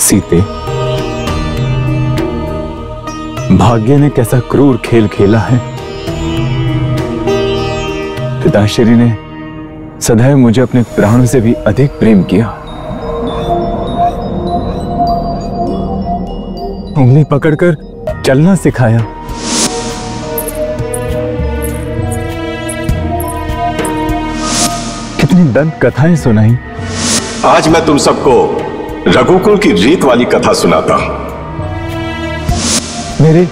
सीते, भाग्य ने कैसा क्रूर खेल खेला है। पिताश्री ने सदैव मुझे अपने प्राणों से भी अधिक प्रेम किया। उंगली पकड़कर चलना सिखाया। कितनी दंत कथाएं सुनाई। आज मैं तुम सबको रघुकुल की रीत वाली कथा सुनाता हूं। मेरे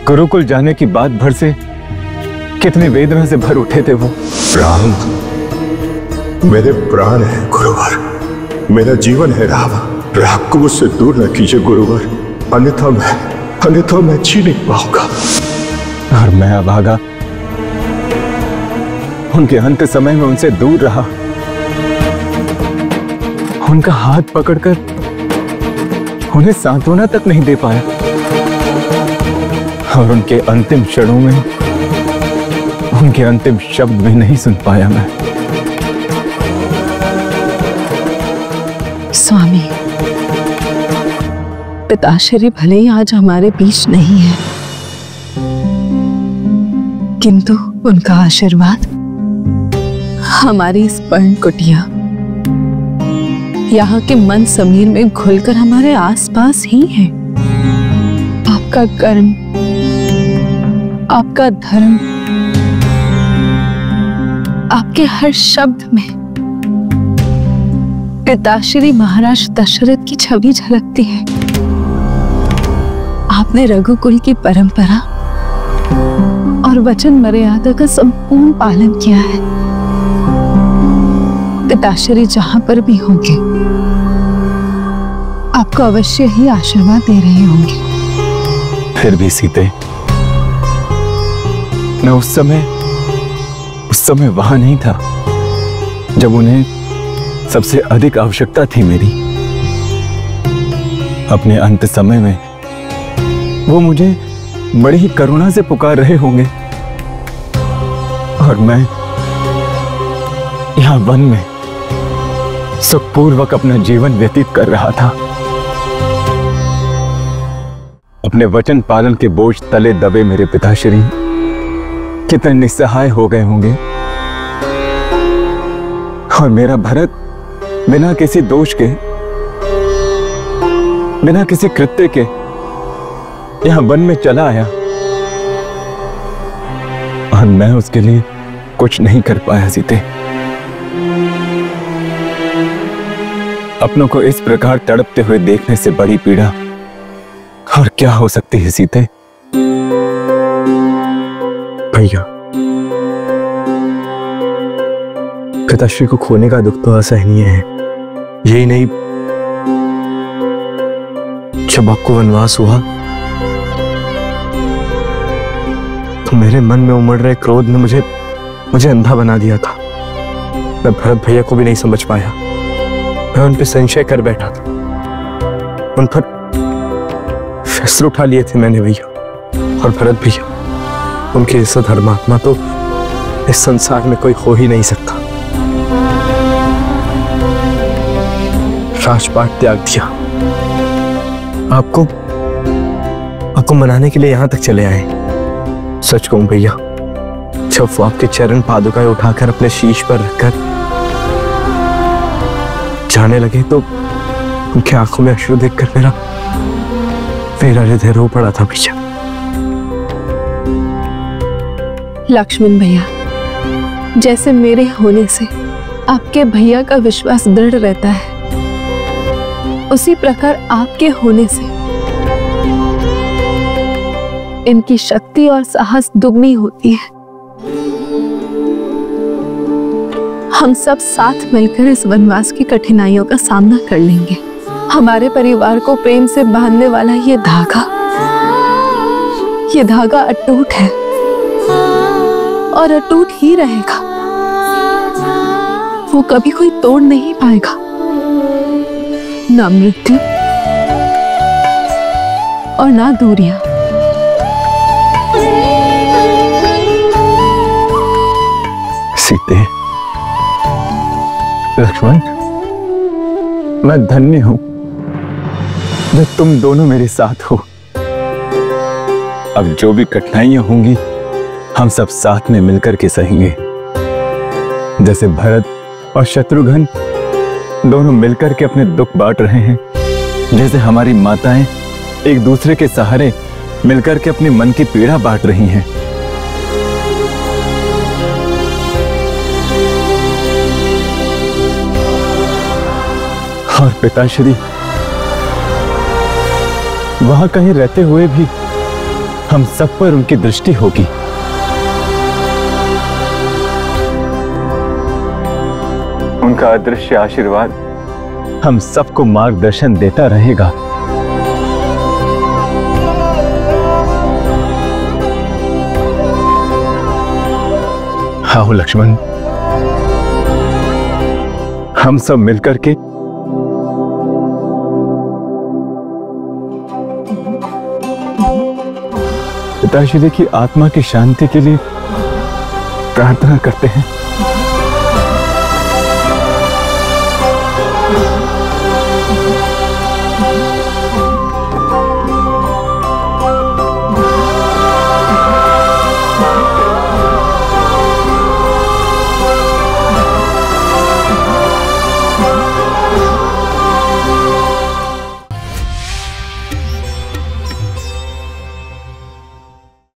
गुरुकुल जाने की बात भर से कितनी वेदना से भर उठे थे वो। राम, मेरे प्राण है गुरुवर, मेरा जीवन है राम। राम को मुझसे दूर न कीजिए गुरुवर, अन्यथा मैं जी नहीं पाऊंगा। और मैं अभागा उनके अंत समय में उनसे दूर रहा, उनका हाथ पकड़कर उन्हें सांत्वना तक नहीं दे पाया, और उनके अंतिम क्षणों में उनके अंतिम शब्द भी नहीं सुन पाया मैं। स्वामी, पिताश्री भले ही आज हमारे बीच नहीं है, किंतु उनका आशीर्वाद हमारी इस पर्ण कुटिया, यहाँ के मन समीर में घुलकर हमारे आसपास ही है। आपका कर्म, आपका धर्म, आपके हर शब्द में पिताश्री महाराज दशरथ की छवि झलकती है। आपने रघुकुल की परंपरा और वचन मर्यादा का संपूर्ण पालन किया है। पिताश्री जहां पर भी होंगे आपको अवश्य ही आशीर्वाद दे रहे होंगे। फिर भी सीते, मैं उस समय वहां नहीं था जब उन्हें सबसे अधिक आवश्यकता थी मेरी। अपने अंत समय में वो मुझे बड़ी ही करुणा से पुकार रहे होंगे, और मैं यहां वन में सुखपूर्वक अपना जीवन व्यतीत कर रहा था। अपने वचन पालन के बोझ तले दबे मेरे पिताश्री कितने निस्सहाय हो गए होंगे, और मेरा भरत बिना किसी दोष के, बिना किसी कृत्य के यहां वन में चला आया, और मैं उसके लिए कुछ नहीं कर पाया। सीते, अपनों को इस प्रकार तड़पते हुए देखने से बड़ी पीड़ा और क्या हो सकती है। सीते, भैया, पिताश्री को खोने का दुख तो असहनीय है। यही नहीं, जब आपको वनवास हुआ तो मेरे मन में उमड़ रहे क्रोध ने मुझे अंधा बना दिया था। मैं भरत भैया को भी नहीं समझ पाया। मैं उन पर संशय कर बैठा था, उन पर फैसले उठा लिए थे मैंने भैया। और भरत भैया, उनके जैसा धर्मात्मा तो इस संसार में कोई हो ही नहीं सकता। राजपाट त्याग दिया, आपको मनाने के लिए यहां तक चले आए। सच कहूं भैया, जब वो आपके चरण पादुकाएं उठाकर अपने शीश पर रखकर जाने लगे तो उनकी आंखों में अश्रु देखकर मेरा हृदय रो पड़ा था भैया। लक्ष्मण भैया, जैसे मेरे होने से आपके भैया का विश्वास दृढ़ रहता है, उसी प्रकार आपके होने से इनकी शक्ति और साहस दुगनी होती है। हम सब साथ मिलकर इस वनवास की कठिनाइयों का सामना कर लेंगे। हमारे परिवार को प्रेम से बांधने वाला ये धागा अटूट है और अटूट ही रहेगा। वो कभी कोई तोड़ नहीं पाएगा, ना मृत्यु और ना दूरियां। सीते, लक्ष्मण, मैं धन्य हूं जब तुम दोनों मेरे साथ हो। अब जो भी कठिनाइयां होंगी हम सब साथ में मिलकर के सहेंगे। जैसे भरत और शत्रुघ्न दोनों मिलकर के अपने दुख बांट रहे हैं, जैसे हमारी माताएं एक दूसरे के सहारे मिलकर के अपने मन की पीड़ा बांट रही हैं। और पिताश्री वहां कहीं रहते हुए भी हम सब पर उनकी दृष्टि होगी। उनका अदृश्य आशीर्वाद हम सबको मार्गदर्शन देता रहेगा। आओ लक्ष्मण, हम सब मिलकर के पिताश्री की आत्मा की शांति के लिए प्रार्थना करते हैं।